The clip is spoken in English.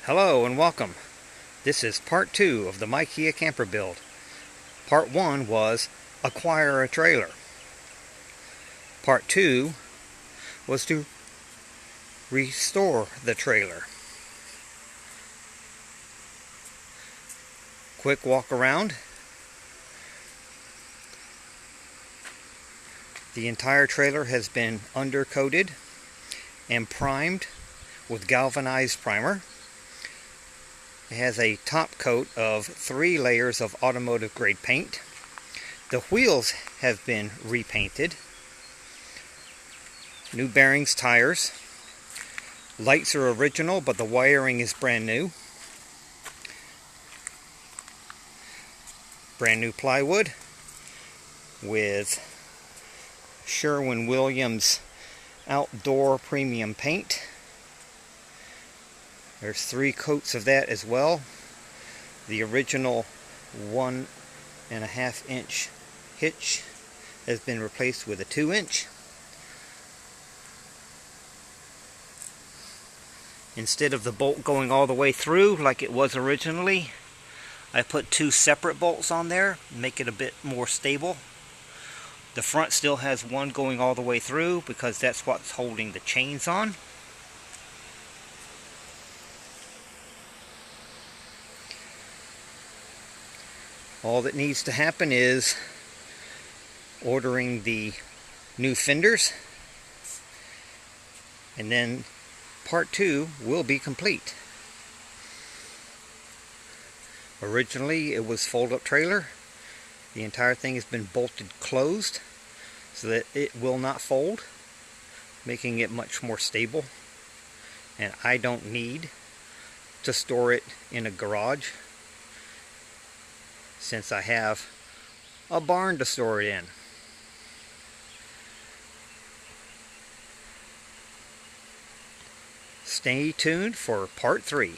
Hello and welcome. This is part 2 of the IKEA Kamper build. Part 1 was acquire a trailer. Part 2 was to restore the trailer. Quick walk around. The entire trailer has been undercoated and primed with galvanized primer. It has a top coat of 3 layers of automotive grade paint. The wheels have been repainted. New bearings, tires. Lights are original, but the wiring is brand new. Brand new plywood with Sherwin-Williams outdoor premium paint. There's 3 coats of that as well. The original 1.5 inch hitch has been replaced with a 2 inch. Instead of the bolt going all the way through like it was originally, I put 2 separate bolts on there, make it a bit more stable. The front still has one going all the way through because that's what's holding the chains on. All that needs to happen is ordering the new fenders, and then part 2 will be complete. Originally it was fold-up trailer. The entire thing has been bolted closed so that it will not fold, making it much more stable, and I don't need to store it in a garage since I have a barn to store it in. Stay tuned for part 3.